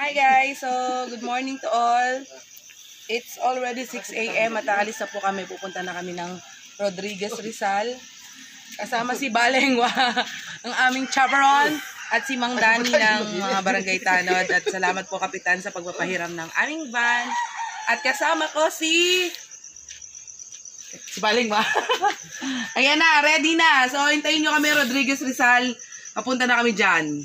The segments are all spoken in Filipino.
Hi guys! So, good morning to all. It's already 6 AM at aalis na po kami. Pupunta na kami ng Rodriguez Rizal. Kasama si Balengwa, ang aming chaperon, at si Mang Dani ng mga barangay Tanod. At salamat po Kapitan sa pagpapahiram ng aming van. At kasama ko si Balengwa. Ayan na, ready na. So, hintayin nyo kami Rodriguez Rizal. Papunta na kami dyan.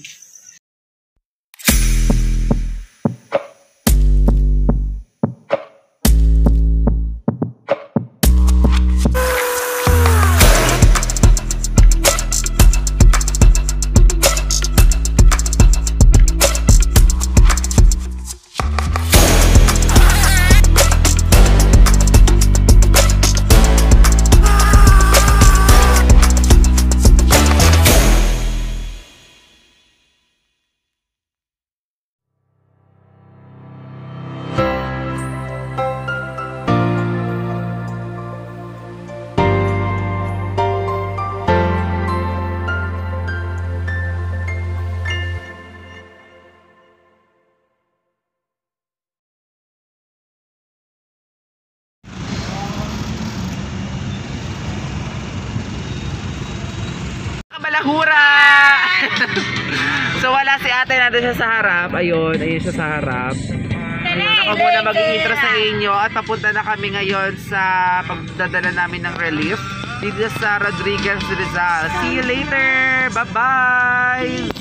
Balahura! So wala si ate, nandun siya sa harap. Ayun siya sa harap. Ako muna mag-i-intro sa inyo at papunta na kami ngayon sa pagdadala namin ng relief dito sa Rodriguez Rizal. See you later! Bye-bye!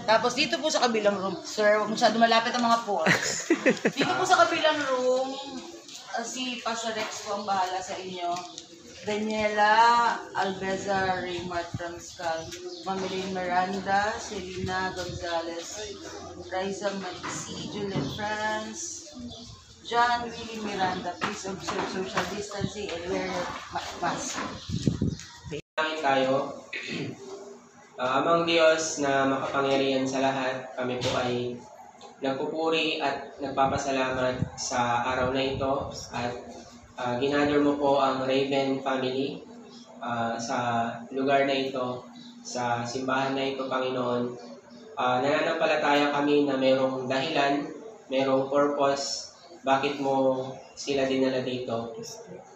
Tapos dito po sa kabilang room, sir, huwag masyado malapit ang mga ports. Dito po sa kabilang room, si Pastor Rex po ang bahala sa inyo. Daniela Albeza Raymart Ramscal, Mamiling Miranda, Selena Gonzalez, Raisa Madisi, Juliet France, John Willie Miranda. Please observe social distancing and wear your mask. Tayo. Amang Diyos na makapangyarihan sa lahat, kami po ay nagpupuri at nagpapasalamat sa araw na ito at ginather mo po ang Raven family sa lugar na ito, sa simbahan na ito, Panginoon. Nananampalataya kami na mayroong dahilan, mayroong purpose, bakit mo sila dinala dito.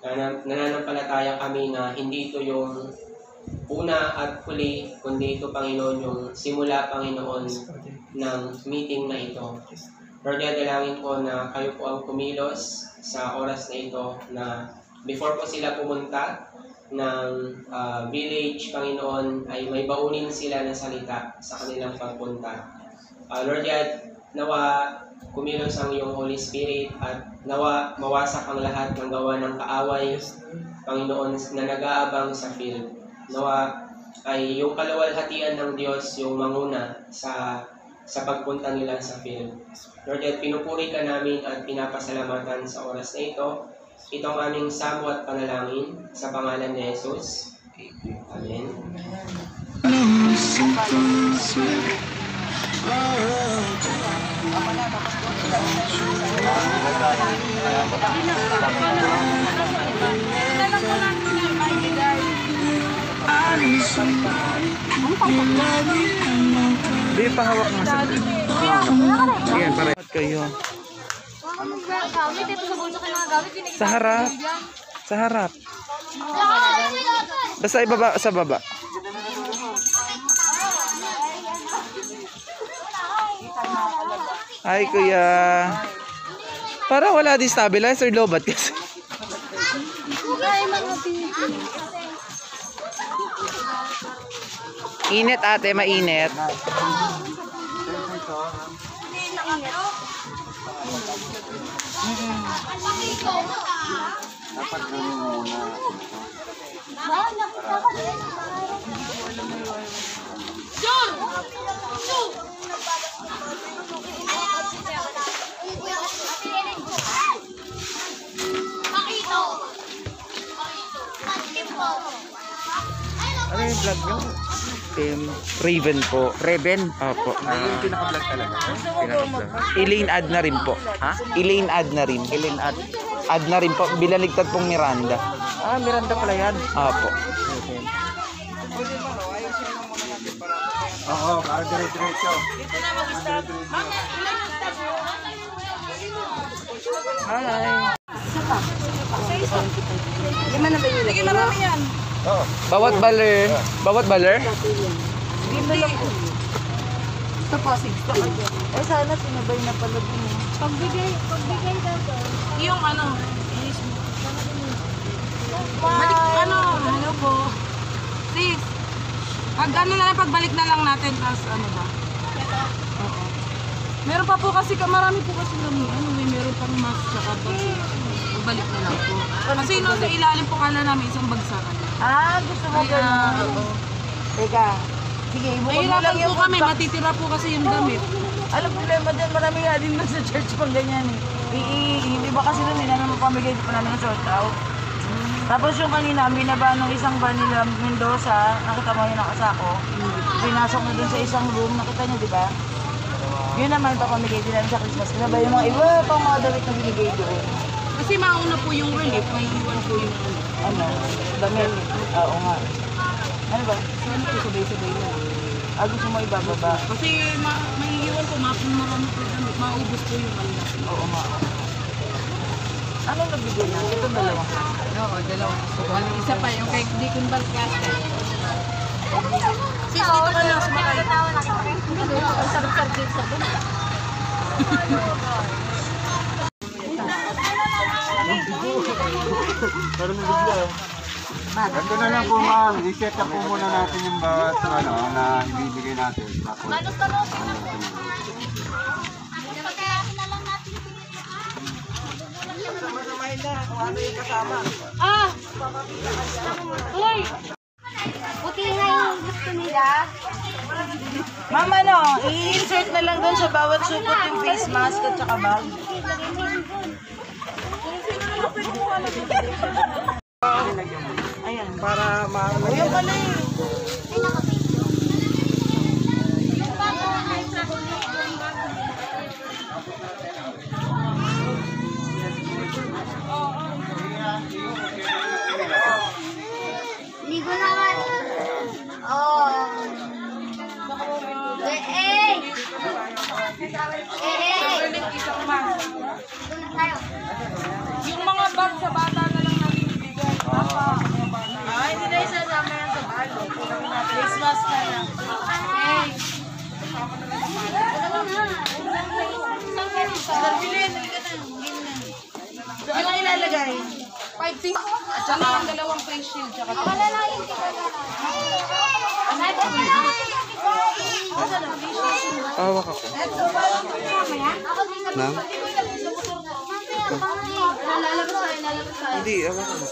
Nananampalataya kami na hindi ito yung una at huli, kundi ito, Panginoon, yung simula, Panginoon, ng meeting na ito. Lord, dalangin ko na kayo po ang kumilos sa oras na ito, na before po sila pumunta ng village, Panginoon, ay may baunin sila ng salita sa kanilang pagpunta. Lord, nawa kumilos ang iyong Holy Spirit at nawa mawasak ang lahat ng gawa ng kaaway, Panginoon, na nag-aabang sa field. Nawa ay yung kaluwalhatian ng Diyos yung manguna sa pagpunta nila sa field. Lord, pinupuri ka namin at pinapasalamatan sa oras na ito. Itong aming samo at panalangin sa pangalan ni Jesus. Amen. Hindi pa hawak mo sa ayan, pare. Kayo. Sa harap. Sa harap. Basta ibaba, sa baba. Hi, kuya. Para wala din stabilizer, lobat kasi. Init ate, mainit. Dapat gawin muna. Ano yung vlog nyo? Raven po. Raven? Opo. Yung pinaka-vlog talaga. Elaine ad na rin po. Ha? Elaine ad na rin. Elaine ad. Ad na rin po. Bilaligtad pong Miranda. Ah, Miranda pala yan. Apo. Oo, para dire-diretso. Dito na mag-stop. Mama, ilan yung stop mo? Hi. Lima na ba yun? Sige, marami yan. Oo. Bawat baler? Hindi. Ito po, 60. Eh, sana sinabay na pala din. Pagbigay daw to. Yung ano, ano po? Sis, pag ano na lang, pagbalik na lang natin, tapos ano ba? Oo. Meron pa po kasi, marami po kasi lang, meron pang mask sa kapag pagbalik na lang po. Kasi no, sa ilalim po kala namin isang bagsakan. Ah, gusto mo gano'n? Teka, sige, ibukod mo lang yung kami, matitira po kasi yung damit. Alam, problema din, marami nga din na sa church pang ganyan eh. Hindi ba kasi nun, namin mapamigay, di pa namin na-sort out. Tapos yung kanina, binaba ng isang van nila Mendoza, nakita mo yung nakasako. Pinasok na dun sa isang room, nakita niyo, di ba? Yun naman, papamigay din namin sa Christmas. Kaya ba yung mga iba pang mga damit na binigay doon? Kasi mauna po yung relief, may iwan po yung ano, damit. Oo nga. Ano ba? Saan po sabay-sabay na? Gusto mo ibababa? Kasi may iwan po, marami po damit, maubos po yung kanila. Oo nga. Anong nabigay na? Itong dalawa? Oo, dalawa. Isa pa, yung kay Deacon Balcas. Sis, dito ka na sumakay. Ang sarap-sarap din sa doon. Pero may bigla. Ganito na lang po ma'am, i-set up po muna natin yung bawat ano, na ibibigay natin. Tapos, Uy! Buti nga yung gusto nila. Ma'am, ano, i-insert na lang doon sa bawat supot yung face mask at saka bag. Ayan. Para maano. Ayun pala eh. Ligo naman. Oh. Yung mga bag sa bata na lang natin ibigay. Hindi na isasama yan sa bag. Face mask na lang. Sarbilin, halika na. So, ano ilalagay? 5 things. At saka ang dalawang face shield. Tsaka Wala na yung tika na. Ay, wala na yung tika. Awak ako. Ako din na. Ma'am? Lalabas tayo. Hindi, awak ako.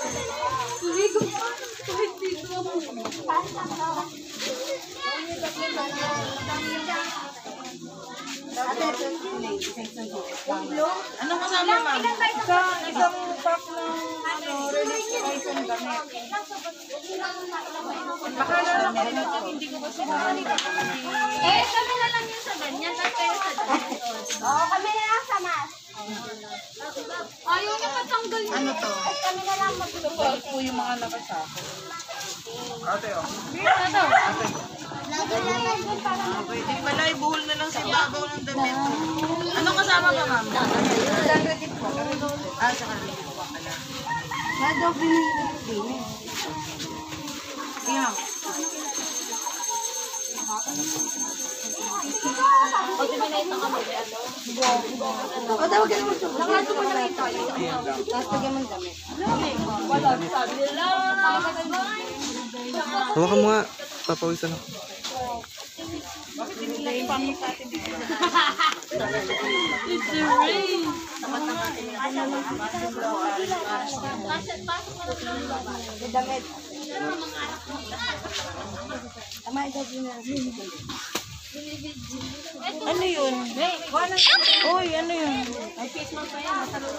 Anong kasama, ma'am? Isang pack ng relief spice and damit. Bakala lang ko hindi ko kasi Eh, kami na lang yung sa ganyan. Tapos kayo sa ganyan. Oo, kami na lang sa mas. Ayaw niya matanggal yun. Ano to? Kami na lang mag-support. Ito po yung mga nakasako. Ate, oh. Lagi na lang yun para Pwede pala, ibuhol na lang sa ibabaw ng damit. Anong kasama ka, ma'am? Saka rin po pala. Shadow binili. Sige, ma'am. O, tawag ka naman ito. Langato mo na rito. Tapos pagyan mo ng damit. Hawakan mo nga. Papawisan ako. May damit. Tama, ito din na. Ano yun? Uy, ano yun? May face mask pa yan. Nasa loob.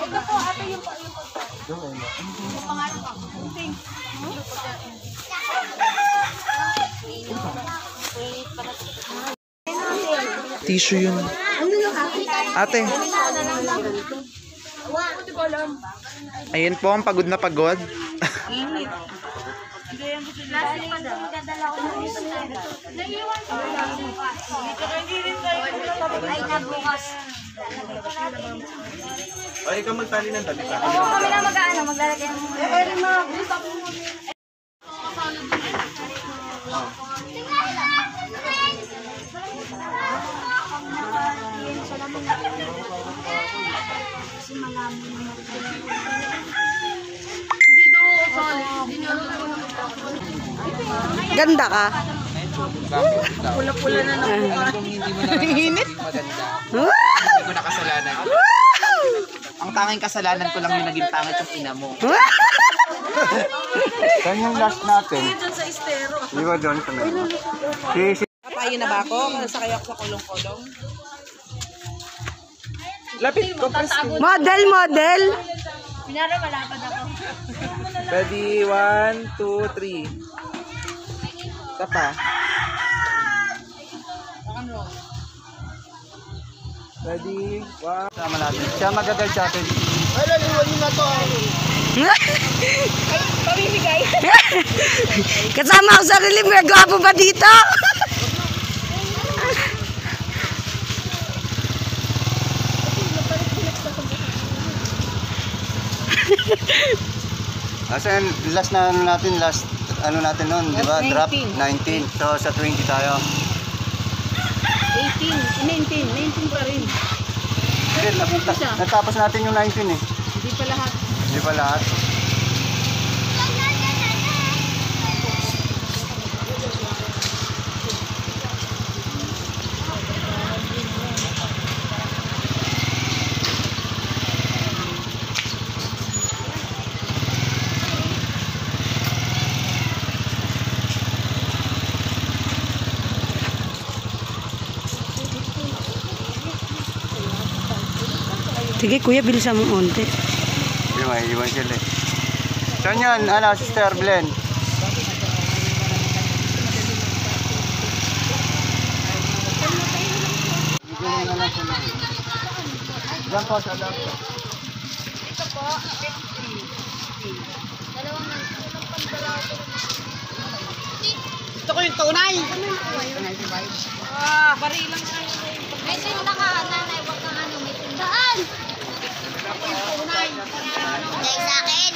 Ito po, ate yung pangalan ko. Tissue yun. Ano yung ate? Ate. Ayun po ang pagod na pagod. Plastic pa daw. Dadala ko ng isa. Naiiwan ko lang. Ay, nabukas. Ay, ikaw magtali ng tabi pa. Oo, kami na mag-ano, maglalagay ng Ganda ka. Pula-pula na naman. Init. Hindi ko na kasalanan. Ang tanging kasalanan ko lang yung naging pangit yung ina mo. Saan yung last natin? Diyan sa estero. Di ba doon? Si Papayin na ba ako? Sakay ako sa kulong-kulong. Lapit ko, press ko. Model. Pinara, malapad ako. Ready, 1, 2, 3. Isa pa. Ready, 1. Sama natin. Siya magagay sa atin. Kasama ako sa relief. May gwapo ba dito? Kasi last na ano natin, last ano natin noon, di ba? Drop 19. So sa 20 tayo. 19 pa rin. Natapos natin yung 19 eh. Hindi pa lahat. Di ba lahat? Sige kuya, bilisan mo unti. Di ba, iwan sila eh. Saan yan? Ano, Sister Glenn? Diyan po sa laptop. Gusto ko yung tunay. Ay, tinda ka, nanay, huwag kang ano, may tindaan. Dahil sa akin.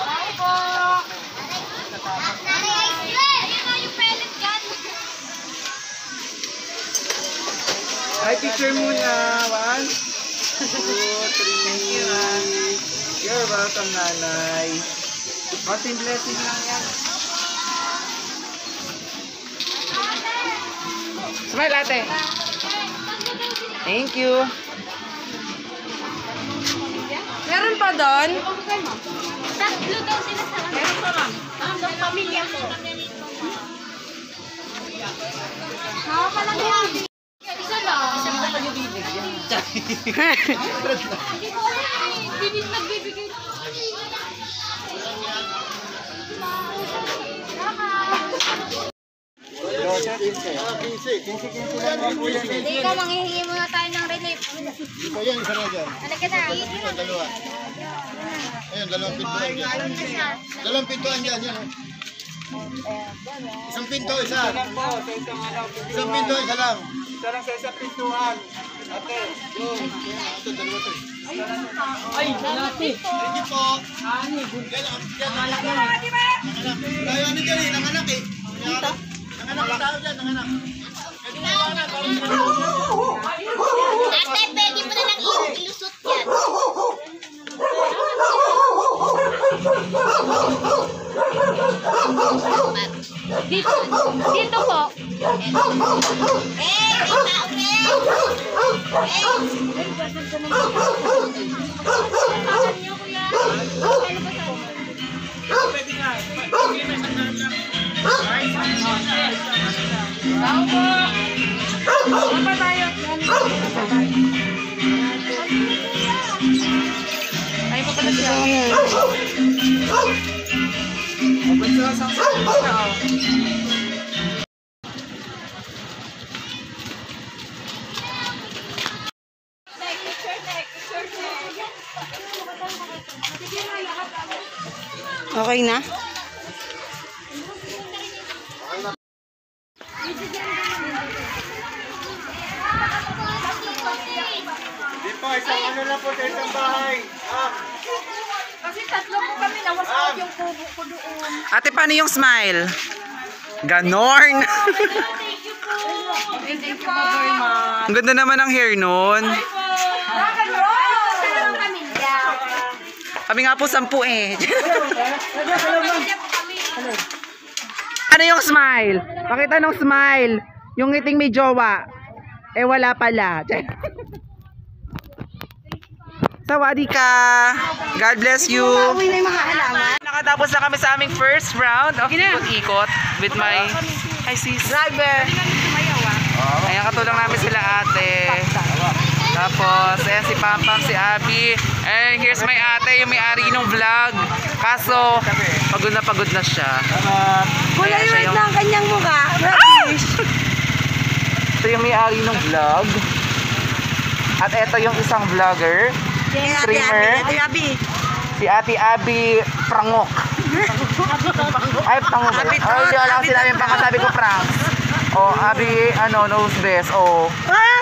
Ay po. Nanay, ice cream. Yan o yung pellet gun. Ay, picture muna. 1, 2, 3. You're welcome, nanay. Konting blessing lang yan. Smile, ate. Thank you. Meron pa doon? Tatlo daw sila sa akin. Meron pa ma'am. Sa pamilya ko. Hawa ka lang yan. Isa lang. Isang ka nagbibigyan. Hindi ko alam eh. Bibig nagbibigay. Dito, manghihingi muna tayo ng relief. Ito yan, isa na dyan. Halika na. Dalawa. Ayun, dalawang pintuan dyan. Dalawang pintuan dyan, yan. Isang pinto, isa. Isang pinto, isa lang. Isa lang sa isang pintuan. Ate, go. Ito, dalawa to. Ay, nati. Hindi po. Nanganak na. Tayo, ano dyan eh, nanganak eh. Nanganak ang tao dyan, nanganak. Ate, pwede mo na lang ilusot yan. Dito. Dito po. Eh, may tao rin. Pakan niyo, kuya. Ano ba sa Pwede nga. Tao po. Ano tayo? Ay, pa pala siya. Ba't sa Okay na? Di po, isang ano lang po sa isang bahay. Kasi tatlo po kami, nawasak yung kubo ko doon. Ate, paano yung smile? Ganorn. Thank you po very much. Ang ganda naman ng hair nun. Kami nga po 10 eh. Ano yung smile? Pakita nung smile. Yung ngiting may jowa. Eh wala pala. Sawadee ka. God bless you. Nakatapos na kami sa aming first round of ikot-ikot with my sis. Driver. Ayan, katulong namin sila ate. Tapos, ayan si Pampam, si Abby. And here's my ate, yung may-ari ng vlog. Kaso, pagod na siya. Kulay red na ang kanyang mukha. Ito yung may-ari ng vlog. At ito yung isang vlogger. Streamer. Si Ate Abby Prangok. Ay, Prangok. Ay, hindi wala ko sinabi yung pangkasabi ko, Prang. Oh, Abby, nose best. Oh.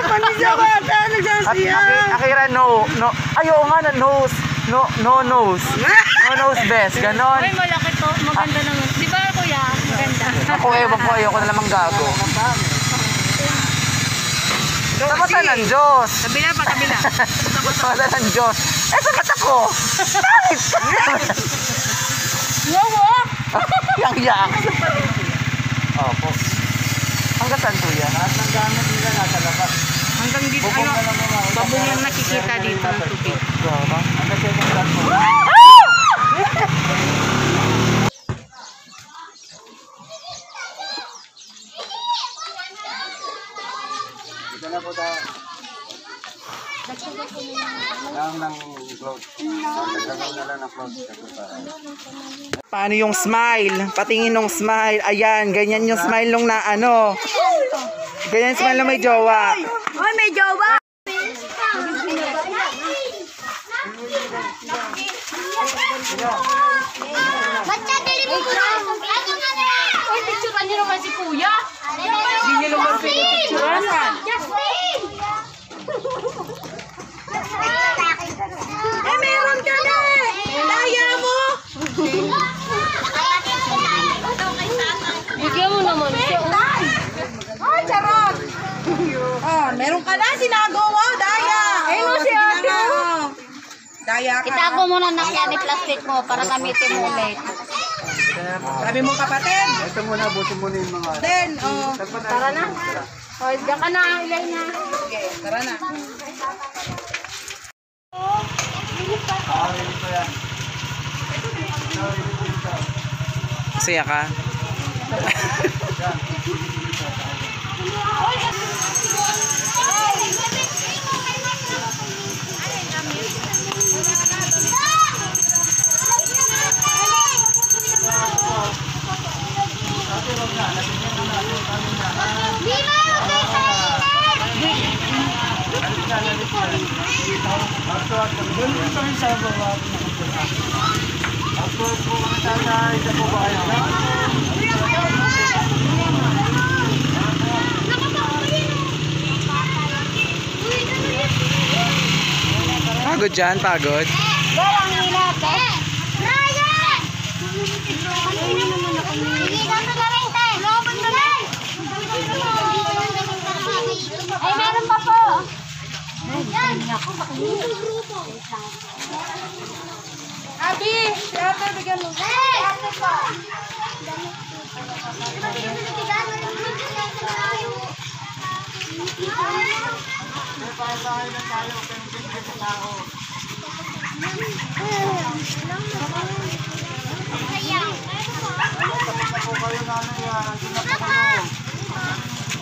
Panisya ko ata, nagsasiya. Akira, no. Ayaw nga na nose. No nose. No nose best. Ganon. Uy, malaki to. Maganda naman. Di ba, kuya? Maganda. Ako, ewan ko, ayoko na lamang gago. Tapos ng Diyos. Kabila pa, kabila. Tapos ng Diyos. Eh, sa mata ko. Yang. Opo. Hanggang saan po yan? Lahat ng gamit nila nasa labas. Hanggang dito, babong lang nakikita dito ng tubig. Hanggang second floor po. Ito na po tayo. Lang ng clothes. Nagkakaw na lang ng clothes. Paano yung smile? Patingin ng smile. Ayan, ganyan yung smile nung na ano. Ganyan yung smile nung may jowa. Ay, may jowa! Ba't siya dili mo na? Uy, picturean niyo naman si kuya. Hindi niyo naman picturean. Justin! Ay, meron ka na! Daya mo! Bigyan mo naman siya. Oh, charot! Oh, meron ka na, sinagawa, daya! Ayun mo si ate mo. Daya ka. Itago mo na ng yan plastic mo para gamitin mo ulit. Sabi mo kapatid, Ito muna, busin muna yung mga... then, oh, Tara na. O, diyan ka na, ilay na. okay, tara na. Masaya ka? Pagod dyan, pagod. Walang hilap, eh. Ryan! Hindi naman ako hindi ka na rin, tay. Loban na rin. Ay, meron pa po. Yan. Abi, si ate, bigyan mo. Hey! Ate po. Diba tinitigan?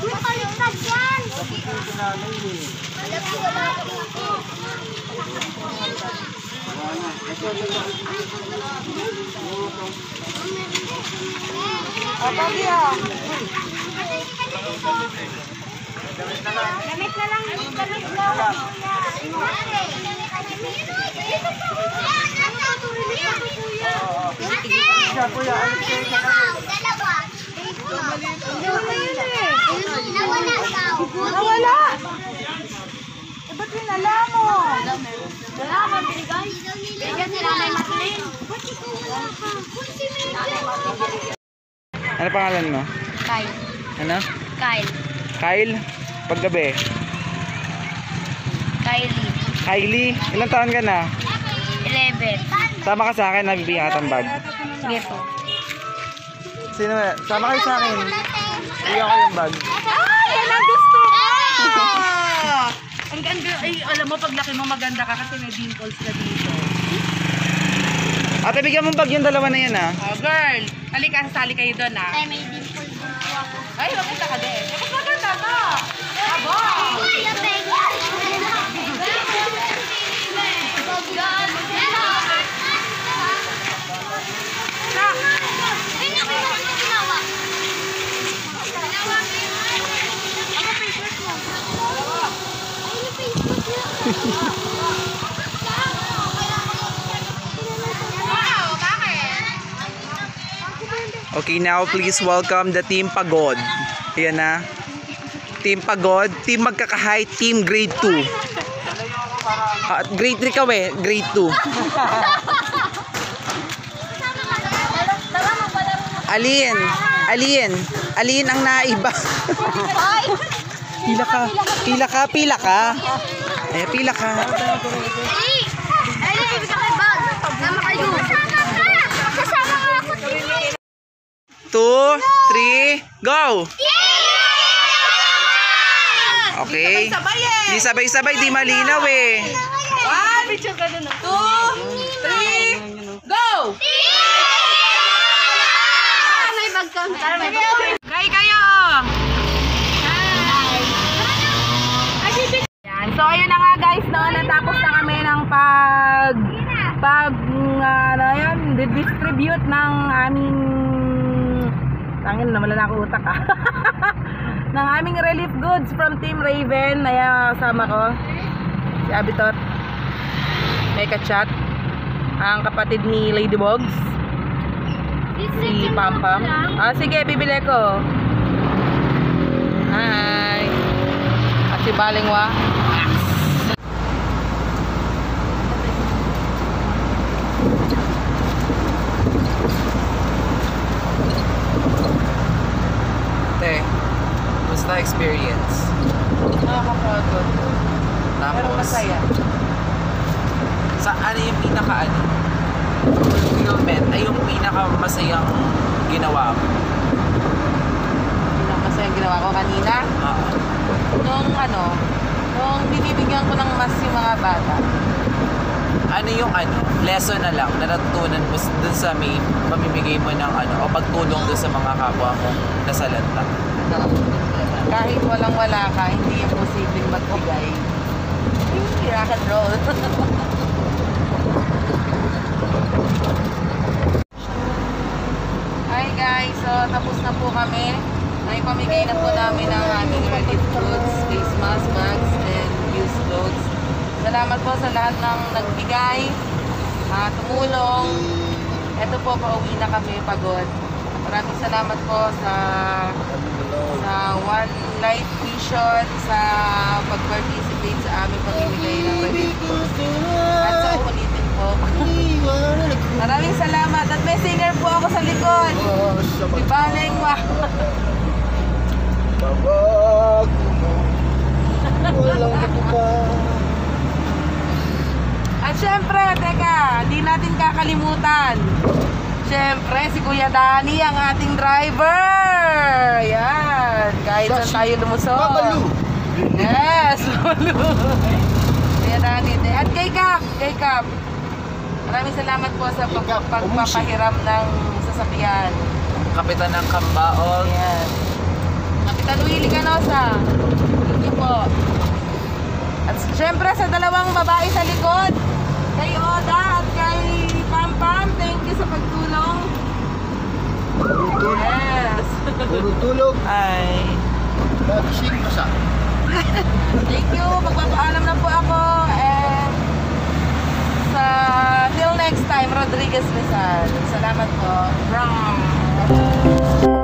Makaligtad yan! Damit na lang. Damit na lang. Siya, kuya, alis kayo sa kayo. Nawala! Eh, ba't winala mo? Wala ka, binigay. Binigyan si Nanay Matlin. Ba't ikaw wala ka? Si Miguel. Ano pangalan mo? Kyle. Ano? Kyle. Kyle? Paggabi. Kylie. Kylie, ilang taon ka na? 11. Sama ka sa akin, nabibigyan ka ng bag. Sige po. Sino? Sama kayo sa akin. Bigyan ko yung bag. Ay, yan ang gusto ko! Ang ganda, ay, alam mo, paglaki mo maganda ka kasi may dimples ka dito. Ate, bigyan mo bag yung dalawa na yan ah. Oh, girl, halika, sasali kayo doon ah. Ay, may dimple din po ako. Ay, makita ka din. Mas maganda ka. Aba! Uy, ang pega! Okay, now please welcome the Team Pagod. Ayan na. Team Pagod, Team Magkakahay, Team Grade 2. Grade 3 ka we, Grade 2. Alin? Alin? Alin ang naiba? Pila ka, pila ka, pila ka. Eh, pila ka. Ali! Ali, bibig ka kay bag. Sama kayo. Kasama nga ako. 2, 3, go! Okay. Di sabay-sabay, di malinaw eh. Ah, picture ka doon. 2, 3, go! May bag ka. Tara, may bag. Gay kayo! Yan. So, ayun na nga guys, no? Natapos na kami ng distribute ng aming tangin na wala na ako utak ng aming relief goods from Team Raven. Ayan, kasama ko si Abitot, may kachat, ang kapatid ni Ladybugs, si Pampam. Ah, sige, bibili ko. Hi. At si Balingwa. Te, basta experience. Nakakapagod. Pero Tapos, masaya. sa ano yung fulfillment ay yung pinakamasayang ginawa mo? Masayang ginawa ko kanina. Nung binibigyan ko ng mas yung mga bata. Ano yung lesson na lang na natutunan mo dun sa may mamimigay mo ng o pagtulong dun sa mga kapwa mo nasalanta? Kahit walang-wala ka, hindi yung posibleng magbigay. Rock and roll. Hi guys, so tapos na po kami. Naipamigay na po namin ang aming relief goods, face mask, bags, and used clothes. Salamat po sa lahat ng nagbigay, tumulong. Ito po, pauwi na kami pagod. Maraming salamat po sa One Light Vision sa pag-participate sa aming pamimigay ng relief goods. At sa ulitin po. Maraming salamat. At may singer po ako sa likod. Si Balingwa. At syempre, teka, hindi natin kakalimutan. Syempre, si Kuya Danny, ang ating driver. Ayan, kahit saan tayo lumusok. Yes, Kuya Danny. At kay Cap. Maraming salamat po sa pagpapahiram ng sasakyan. Kapitan ng Kambaog. Ayan. Kapitan Willie Canosa. Thank you po. At syempre sa dalawang babae sa likod, kay Oda at kay Pampam, thank you sa pagtulong. Yes. Puro tulog. Ay. Magising pa sa. Thank you. Magpapaalam na po ako. And till next time, Rodriguez Rizal. Salamat po. Ram.